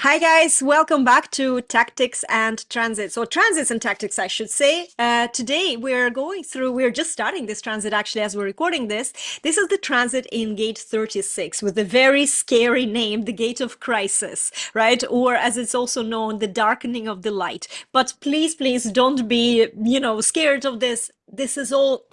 Hi guys, welcome back to Tactics and Transits, or Transits and Tactics, I should say. Today we're just starting this transit actually as we're recording this. This is the transit in gate 36 with the very scary name, the Gate of Crisis, right? Or as it's also known, the darkening of the light. But please don't be, scared of this. This is all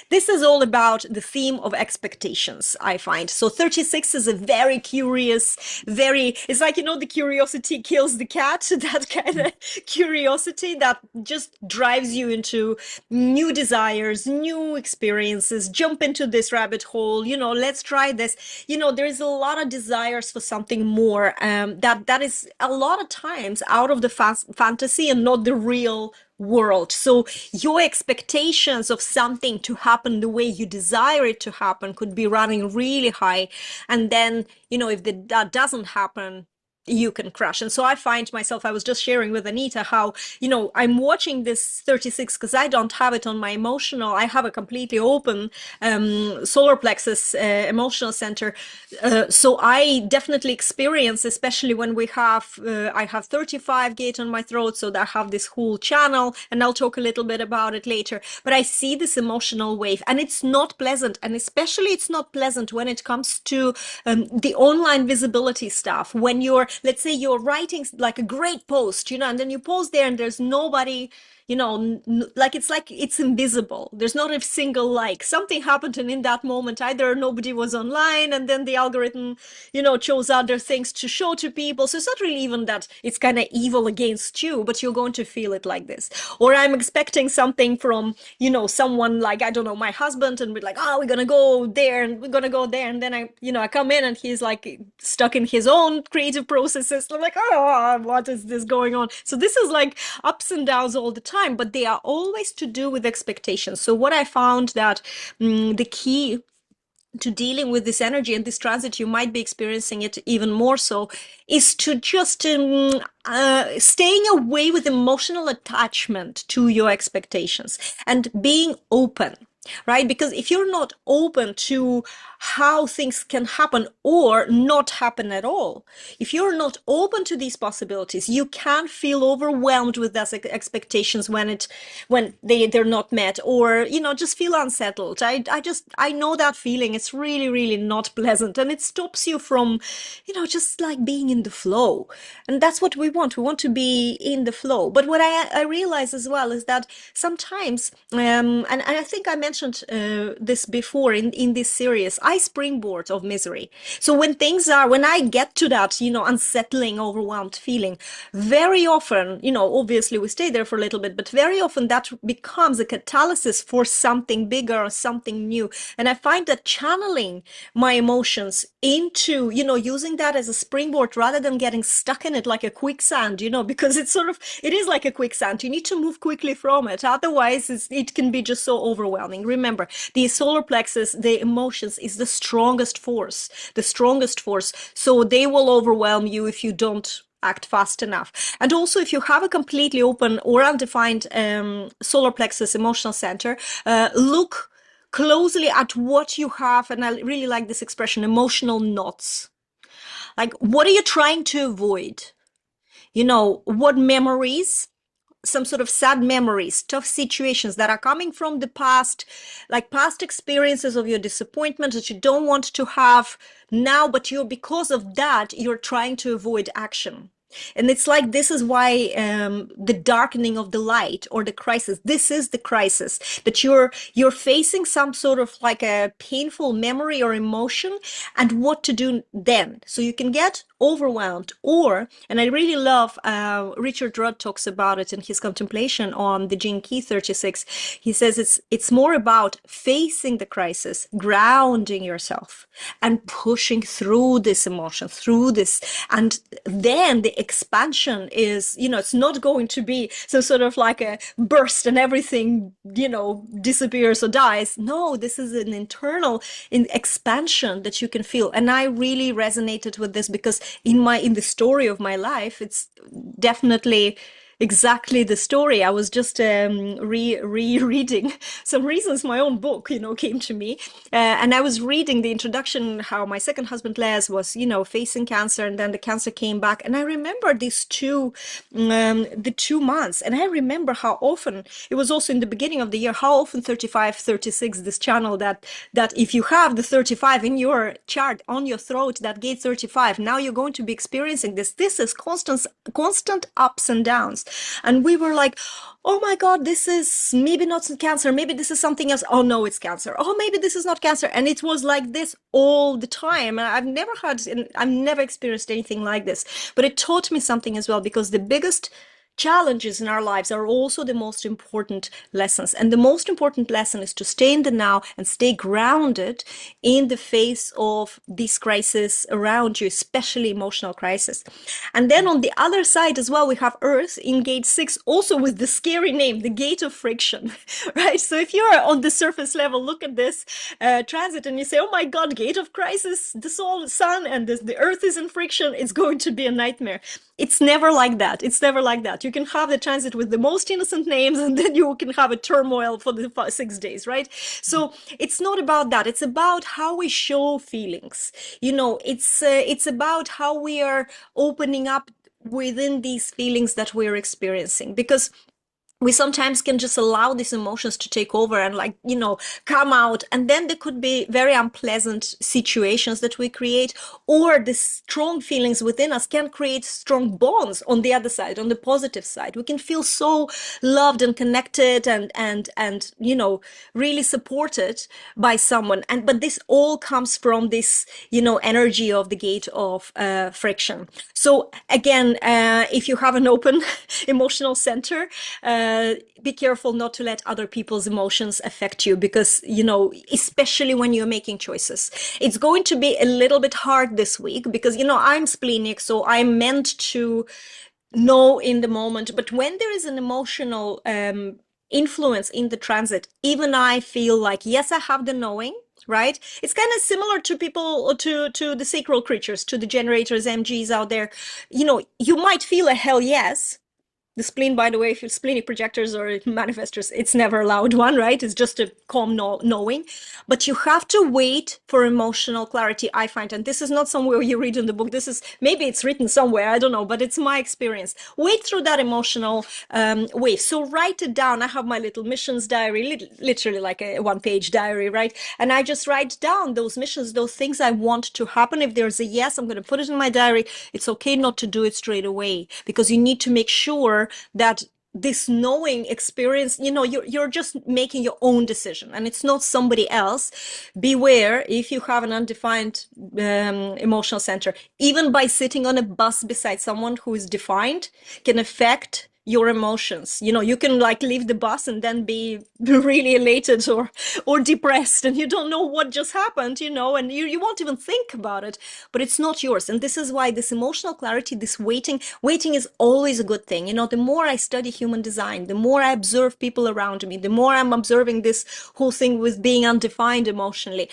this is all about the theme of expectations, I find. So 36 is a very curious, it's like, the curiosity kills the cat, that kind of curiosity that just drives you into new desires, new experiences, jump into this rabbit hole, let's try this. There is a lot of desires for something more, that is a lot of times out of the fantasy and not the real world. So your expectations of something to happen the way you desire it to happen could be running really high. And then, if that doesn't happen, you can crash. And so I find myself, I was just sharing with Anita how, I'm watching this 36 because I don't have it on my emotional. I have a completely open solar plexus emotional center. So I definitely experience, especially when I have 35 gate on my throat. So I have this whole channel, and I'll talk a little bit about it later. But I see this emotional wave, and it's not pleasant. And especially it's not pleasant when it comes to the online visibility stuff. When let's say you're writing like a great post, and then you post there and there's nobody, like it's invisible. There's not a single like. Something happened, and in that moment, either nobody was online, and then the algorithm, chose other things to show to people. So it's not really even that it's kind of evil against you, but you're going to feel it like this. Or I'm expecting something from, someone like, I don't know, my husband, and we're like, oh, we're gonna go there and we're gonna go there, and then I come in and he's like stuck in his own creative processes. I'm like, oh, what is this going on? So this is like ups and downs all the time, but they are always to do with expectations. So what I found that the key to dealing with this energy and this transit, you might be experiencing it even more so, is to just staying away with emotional attachment to your expectations and being open, right? Because if you're not open to how things can happen or not happen at all, if you're not open to these possibilities, you can feel overwhelmed with those expectations when they're not met, or just feel unsettled. I know that feeling. It's really not pleasant, and it stops you from just like being in the flow. And that's what we want. We want to be in the flow. But what I realize as well is that sometimes, and I think I mentioned this before in this series, I springboard of misery. So when I get to that, unsettling, overwhelmed feeling, very often, obviously we stay there for a little bit, but very often that becomes a catalysis for something bigger or something new. And I find that channeling my emotions into, using that as a springboard rather than getting stuck in it like a quicksand, because it is like a quicksand. You need to move quickly from it. Otherwise, it can be just so overwhelming. Remember, the solar plexus, the emotions, is the strongest force, So they will overwhelm you if you don't act fast enough. And also, if you have a completely open or undefined solar plexus emotional center, look closely at what you have. And I really like this expression, emotional knots. Like, what are you trying to avoid? What memories, some sort of sad memories, tough situations that are coming from the past, like past experiences of your disappointment that you don't want to have now, but because of that, you're trying to avoid action. And it's like, this is why the darkening of the light, or the crisis, this is the crisis, that you're facing some sort of like a painful memory or emotion, and what to do then. So you can get overwhelmed, and I really love, Richard Rudd talks about it in his contemplation on the Gene Key 36. He says it's more about facing the crisis, grounding yourself, and pushing through this emotion, through this. And then the expansion is, it's not going to be some sort of like a burst and everything, disappears or dies. No, this is an internal expansion that you can feel. And I really resonated with this because in the story of my life, it's definitely exactly the story. I was just rereading some reasons my own book, came to me. And I was reading the introduction, how my second husband, Les, was, facing cancer, and then the cancer came back. And I remember the 2 months. And I remember how often, it was also in the beginning of the year, how often 35, 36, this channel that if you have the 35 in your chart on your throat, that gate 35, now you're going to be experiencing this. This is constant ups and downs. And we were like, oh my God, this is maybe not cancer. Maybe this is something else. Oh no, it's cancer. Oh, maybe this is not cancer. And it was like this all the time. And I've never experienced anything like this. But it taught me something as well, because the biggest challenges in our lives are also the most important lessons. And the most important lesson is to stay in the now and stay grounded in the face of these crises around you, especially emotional crisis. And then on the other side as well, we have Earth in gate 6, also with the scary name, the gate of friction, right? So if you're on the surface level, look at this transit and you say, oh my God, gate of crisis, the sun and the Earth is in friction, it's going to be a nightmare. It's never like that. It's never like that. You can have the transit with the most innocent names, and then you can have a turmoil for the 6 days, right? So it's not about that. It's about how we show feelings. It's about how we are opening up within these feelings that we're experiencing, because we sometimes can just allow these emotions to take over and come out, and then there could be very unpleasant situations that we create, or the strong feelings within us can create strong bonds on the other side, on the positive side. We can feel so loved and connected and really supported by someone, but this all comes from this energy of the gate of friction. So again, if you have an open emotional center, be careful not to let other people's emotions affect you, because, especially when you're making choices, it's going to be a little bit hard this week, because, I'm splenic, so I'm meant to know in the moment. But when there is an emotional influence in the transit, even I feel like, yes, I have the knowing, right? It's kind of similar to people, to the sacral creatures, to the generators, MGs out there. You might feel a hell yes. The spleen, by the way, if you're splenic projectors or manifestors, it's never allowed one, right? It's just a calm knowing. But you have to wait for emotional clarity, I find. And this is not somewhere you read in the book. This is, maybe it's written somewhere, I don't know, but it's my experience. Wait through that emotional wave. So write it down. I have my little missions diary, literally like a one-page diary, right? And I just write down those missions, those things I want to happen. If there's a yes, I'm going to put it in my diary. It's okay not to do it straight away, because you need to make sure that this knowing experience, you're just making your own decision and it's not somebody else. Beware if you have an undefined emotional center. Even by sitting on a bus beside someone who is defined can affect your emotions. You can leave the bus and then be really elated or depressed, and you don't know what just happened, and you won't even think about it, but it's not yours. And this is why this emotional clarity, this waiting is always a good thing. The more I study human design, the more I observe people around me, the more I'm observing this whole thing with being undefined emotionally.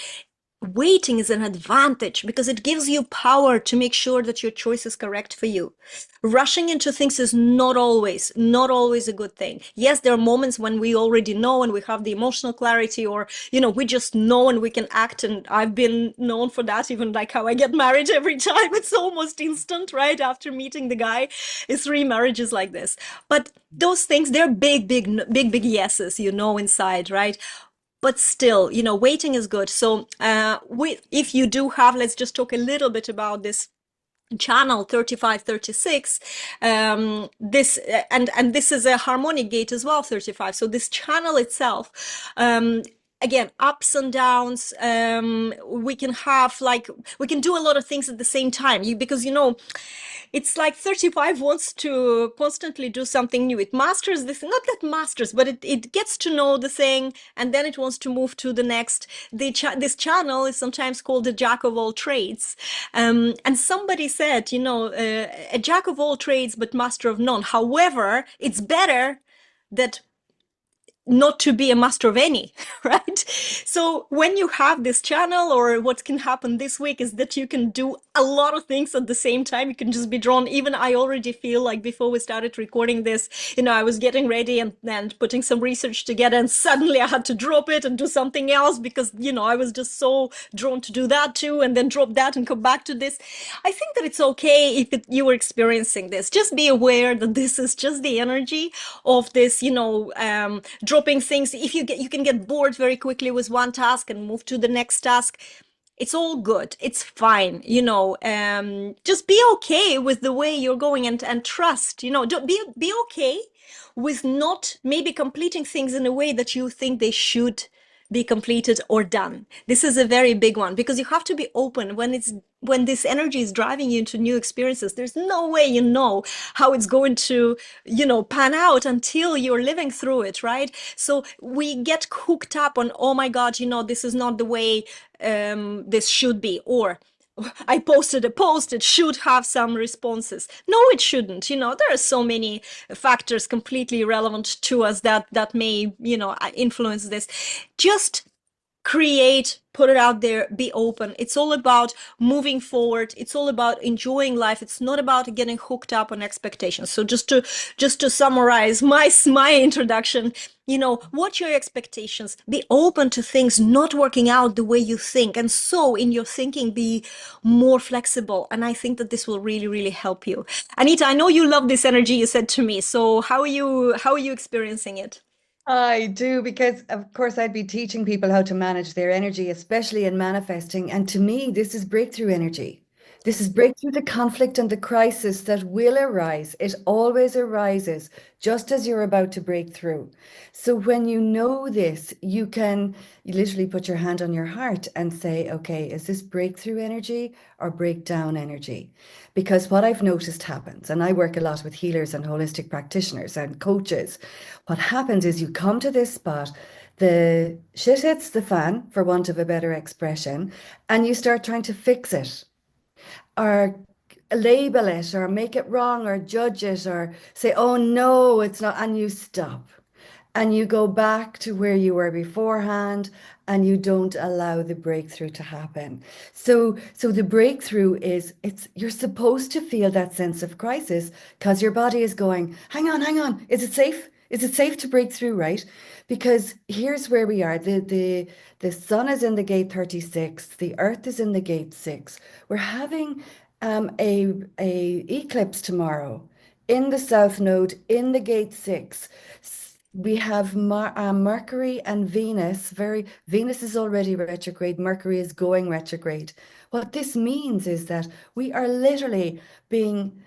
Waiting is an advantage because it gives you power to make sure that your choice is correct for you. Rushing into things is not always a good thing. Yes, there are moments when we already know and we have the emotional clarity, or, we just know and we can act. And I've been known for that, even like how I get married every time. It's almost instant, right? After meeting the guy, it's 3 marriages like this. But those things, they're big yeses, inside, right? But still, waiting is good. So if you do have, let's just talk a little bit about this channel 3536. This and this is a harmonic gate as well, 35. So this channel itself, again, ups and downs. We can do a lot of things at the same time, because it's like 35 wants to constantly do something new. It masters this, not that masters, but it gets to know the thing, and then it wants to move to the next. This channel is sometimes called the jack of all trades. And somebody said, a jack of all trades, but master of none. However, it's better that not to be a master of any, right? So when you have this channel, or what can happen this week is that you can do a lot of things at the same time. You can just be drawn. Even I already feel like before we started recording this, I was getting ready and putting some research together, and suddenly I had to drop it and do something else because, I was just so drawn to do that too, and then drop that and come back to this. I think that it's okay if you were experiencing this. Just be aware that this is just the energy of this, dropping things. If you can get bored very quickly with one task and move to the next task. It's all good. It's fine. Just be okay with the way you're going, and trust, don't be okay with not maybe completing things in a way that you think they should be completed or done. This is a very big one, because you have to be open when this energy is driving you into new experiences. There's no way you know how it's going to, pan out until you're living through it, right? So we get hooked up on, oh my God, this is not the way this should be, or I posted a post, it should have some responses. No, it shouldn't. There are so many factors completely relevant to us that may, influence this. Just create, put it out there, be open. It's all about moving forward. It's all about enjoying life. It's not about getting hooked up on expectations. So just to summarize my introduction, what your expectations, be open to things not working out the way you think, and so in your thinking be more flexible. And I think that this will really, really help you. Anita, I know you love this energy, you said to me. So how are you experiencing it? I do, because of course I'd be teaching people how to manage their energy, especially in manifesting. And to me, this is breakthrough energy. This is breakthrough the conflict and the crisis that will arise. It always arises just as you're about to break through. So when you know this, you literally put your hand on your heart and say, okay, is this breakthrough energy or breakdown energy? Because what I've noticed happens, and I work a lot with healers and holistic practitioners and coaches, what happens is you come to this spot, the shit hits the fan, for want of a better expression, and you start trying to fix it or label it or make it wrong or judge it or say, oh no, it's not, and you stop and you go back to where you were beforehand and you don't allow the breakthrough to happen. So the breakthrough is, it's, you're supposed to feel that sense of crisis because your body is going, hang on, is it safe? Is it safe to break through, right? Because here's where we are. The sun is in the gate 36, the earth is in the gate 6. We're having a eclipse tomorrow in the south node in the gate 6. We have Mercury and Venus. Venus is already retrograde. Mercury is going retrograde. What this means is that we are literally being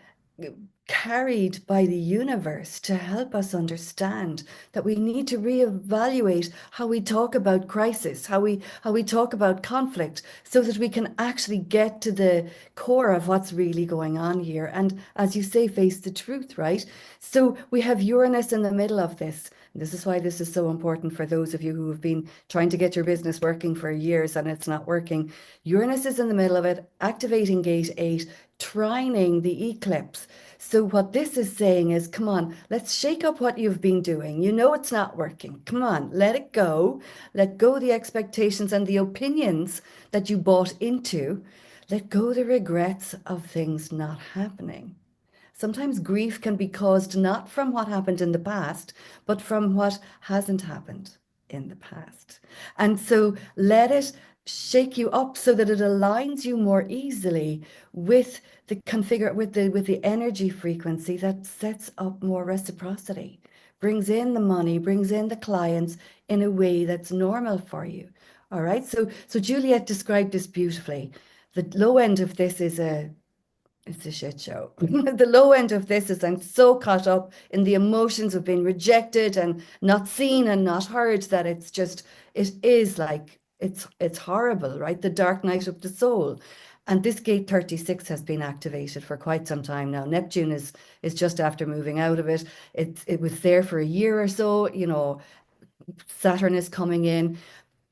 carried by the universe to help us understand that we need to reevaluate how we talk about crisis, how we talk about conflict, so that we can actually get to the core of what's really going on here. And as you say, face the truth, right? So we have Uranus in the middle of this. This is why this is so important for those of you who have been trying to get your business working for years and it's not working. Uranus is in the middle of it, activating gate 8, trining the eclipse. So what this is saying is, come on, let's shake up what you've been doing. You know it's not working. Come on, let it go. Let go the expectations and the opinions that you bought into. Let go the regrets of things not happening. Sometimes grief can be caused not from what happened in the past, but from what hasn't happened in the past. And so let it shake you up so that it aligns you more easily with the energy frequency that sets up more reciprocity, brings in the money, brings in the clients in a way that's normal for you. All right. So Juliette described this beautifully. The low end of this is it's a shit show. The low end of this is I'm so caught up in the emotions of being rejected and not seen and not heard that it is like it's horrible, right? The dark night of the soul. And this gate 36 has been activated for quite some time now. Neptune is just after moving out of it. It was there for a year or so, Saturn is coming in.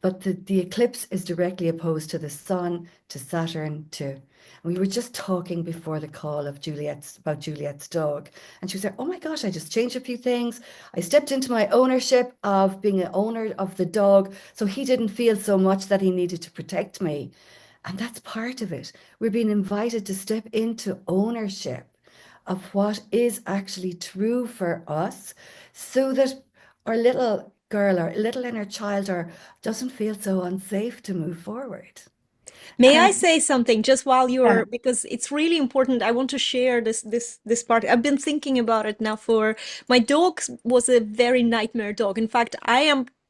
But the eclipse is directly opposed to the sun, to Saturn, to. And we were just talking before the call of Juliette's about Juliette's dog. And she was like, oh my gosh, I just changed a few things. I stepped into my ownership of being an owner of the dog. So he didn't feel so much that he needed to protect me. And that's part of it. We're being invited to step into ownership of what is actually true for us so that our little girl, our little inner child, doesn't feel so unsafe to move forward. May I And say something just while yeah, you're, because it's really important. I want to share this part. I've been thinking about it now for my dog was a very nightmare dog. In fact,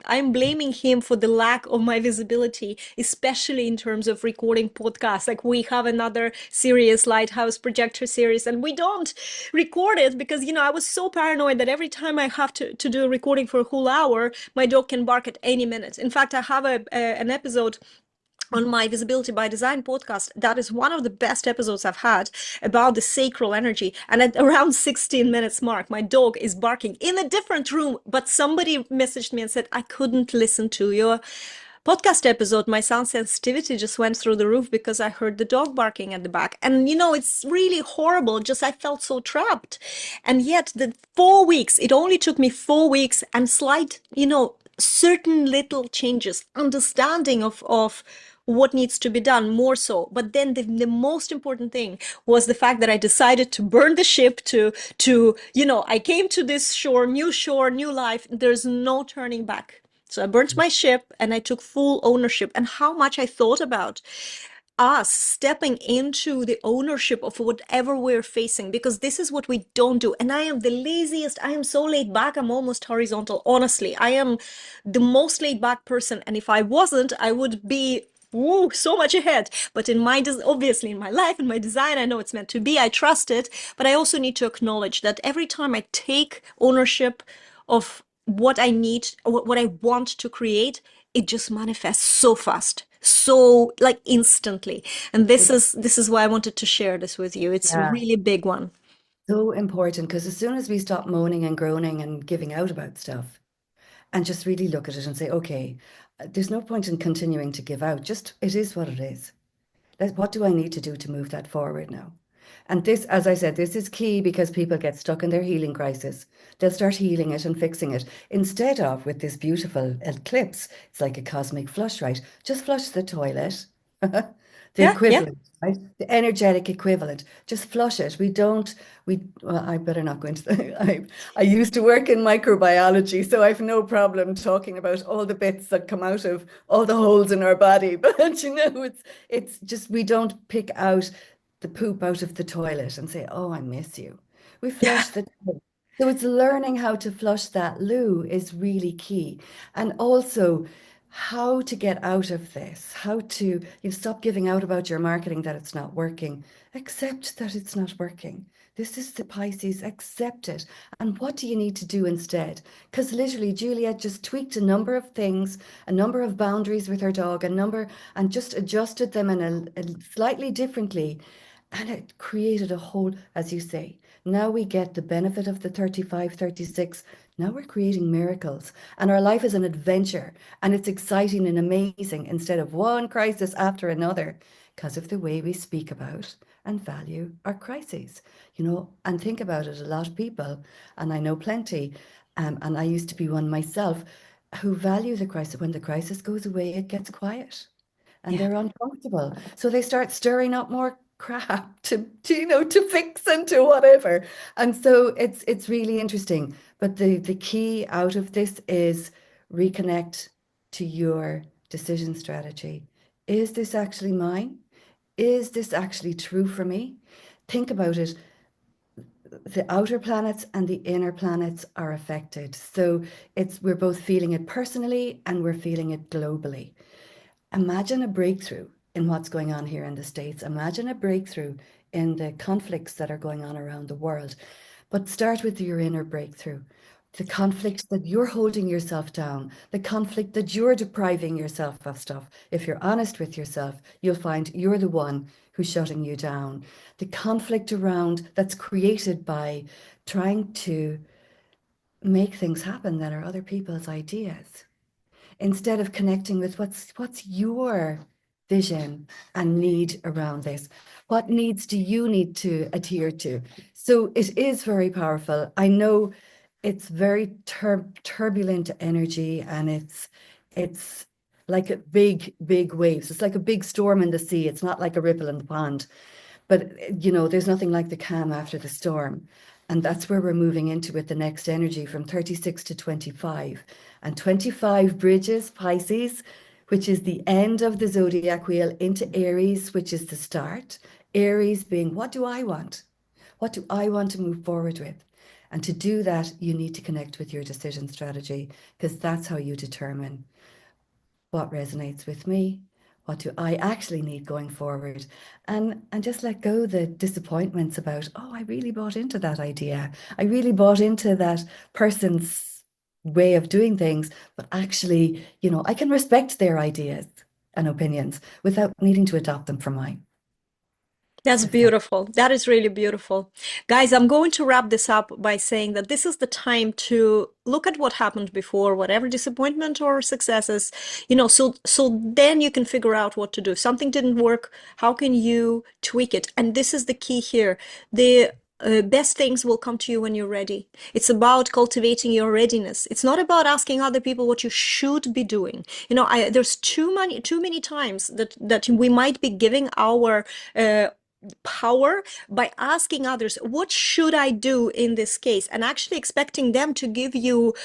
I'm blaming him for the lack of my visibility, especially in terms of recording podcasts. Like we have another series, Lighthouse Projector series, and we don't record it because, I was so paranoid that every time I have to do a recording for a whole hour, my dog can bark at any minute. In fact, I have an episode on my Visibility by Design podcast. That is one of the best episodes I've had about the sacral energy. And at around 16 minutes mark, my dog is barking in a different room. But somebody messaged me and said, I couldn't listen to your podcast episode. My sound sensitivity just went through the roof because I heard the dog barking at the back. And it's really horrible. Just I felt so trapped. And yet the 4 weeks, it only took me 4 weeks and slight, certain little changes, understanding of what needs to be done more so. But then the most important thing was the fact that I decided to burn the ship to I came to this shore, new life. There's no turning back. So I burnt my ship and I took full ownership. And how much I thought about us stepping into the ownership of whatever we're facing, because this is what we don't do. And I am the laziest. I am so laid back. I'm almost horizontal. Honestly, I am the most laid back person. And if I wasn't, I would be so much ahead. But obviously in my life and my design, I know it's meant to be. I trust it. But I also need to acknowledge that every time I take ownership of what I need, what I want to create, it just manifests so fast, so like instantly. And this is why I wanted to share this with you. It's a yeah, really big one. so important because as soon as we stop moaning and groaning and giving out about stuff and just really look at it and say, okay, there's no point in continuing to give out. Just it is what it is. What do I need to do to move that forward now? And this, as I said, this is key because people get stuck in their healing crisis. They'll start healing it and fixing it instead of with this beautiful eclipse. It's like a cosmic flush, right? Just flush the toilet, the Yeah, yeah. equivalent, right? The energetic equivalent. Just flush it. Well, I better not go into the, I used to work in microbiology, so I've no problem talking about all the bits that come out of all the holes in our body. But it's just we don't pick out the poop out of the toilet and say, "Oh, I miss you." We flush the toilet. So it's learning how to flush that loo is really key. And also how to get out of this, how to stop giving out about your marketing that it's not working. Accept that it's not working. This is the Pisces, accept it. And what do you need to do instead? Because literally, Juliette just tweaked a number of things, a number of boundaries with her dog, and just adjusted them in a slightly differently. And it created a whole, as you say, now we get the benefit of the 35, 36. Now we're creating miracles. And our life is an adventure. And it's exciting and amazing instead of one crisis after another because of the way we speak about and value our crises. And think about it, a lot of people, and I know plenty, and I used to be one myself, who value the crisis. When the crisis goes away, it gets quiet and Yeah. they're uncomfortable. So they start stirring up more crap to fix and to whatever. And so it's really interesting. But the key out of this is reconnect to your decision strategy. Is this actually mine? Is this actually true for me? Think about it. The outer planets and the inner planets are affected. So we're both feeling it personally and we're feeling it globally. Imagine a breakthrough in what's going on here in the States. Imagine a breakthrough in the conflicts that are going on around the world. But start with your inner breakthrough. The conflict that you're holding yourself down, the conflict that you're depriving yourself of stuff. If you're honest with yourself, you'll find you're the one who's shutting you down. The conflict around that's created by trying to make things happen that are other people's ideas. instead of connecting with what's your vision and need around this. What needs do you need to adhere to? So it is very powerful. I know it's very turbulent energy, and it's like a big waves. It's like a big storm in the sea. It's not like a ripple in the pond. But, there's nothing like the calm after the storm. And that's where we're moving into with the next energy from 36 to 25. And 25 bridges Pisces, which is the end of the zodiac wheel, into Aries, which is the start. Aries being, what do I want? What do I want to move forward with? And to do that, you need to connect with your decision strategy, because that's how you determine what resonates with me, what do I actually need going forward, and just let go the disappointments about, oh, I really bought into that idea, I really bought into that person's way of doing things, but actually, I can respect their ideas and opinions without needing to adopt them for mine. That's If that beautiful. That is really beautiful. Guys, I'm going to wrap this up by saying that this is the time to look at what happened before, whatever disappointment or successes, so then you can figure out what to do. If something didn't work, how can you tweak it? And this is the key here. The best things will come to you when you're ready. It's about cultivating your readiness. It's not about asking other people what you should be doing. There's too many times that we might be giving our power by asking others, what should I do in this case, and actually expecting them to give you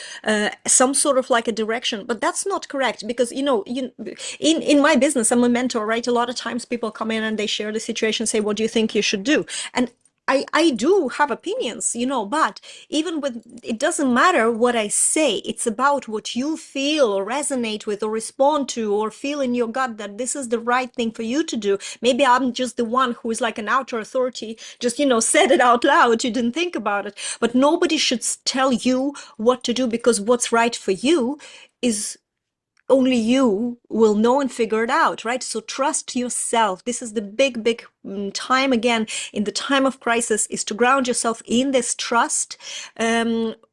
some sort of like a direction. But that's not correct, because in my business, I'm a mentor, right? A lot of times people come in and they share the situation, say, what do you think you should do? And I do have opinions, but even with, it doesn't matter what I say. It's about what you feel or resonate with or respond to or feel in your gut that this is the right thing for you to do. Maybe I'm just the one who is like an outer authority, just, said it out loud. You didn't think about it. But nobody should tell you what to do, because what's right for you is only you will know and figure it out, right? So trust yourself. This is the big time, again, in the time of crisis, is to ground yourself in this trust.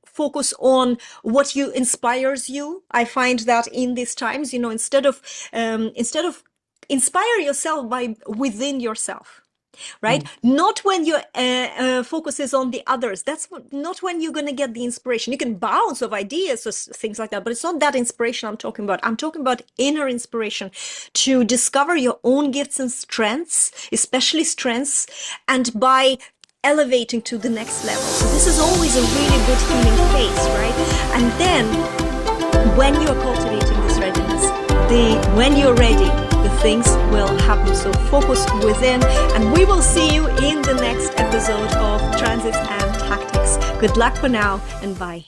Focus on what inspires you. I find that in these times, instead of inspire yourself by within yourself. Right? Mm. Not when your focus is on the others. That's not when you're going to get the inspiration. You can bounce of ideas or things like that, but it's not that inspiration I'm talking about. I'm talking about inner inspiration to discover your own gifts and strengths, especially strengths, and by elevating to the next level. So this is always a really good healing phase, right? And then when you're cultivating this readiness, when you're ready, the things will happen. So focus within, and we will see you in the next episode of Transits and Tactics. Good luck for now, and bye.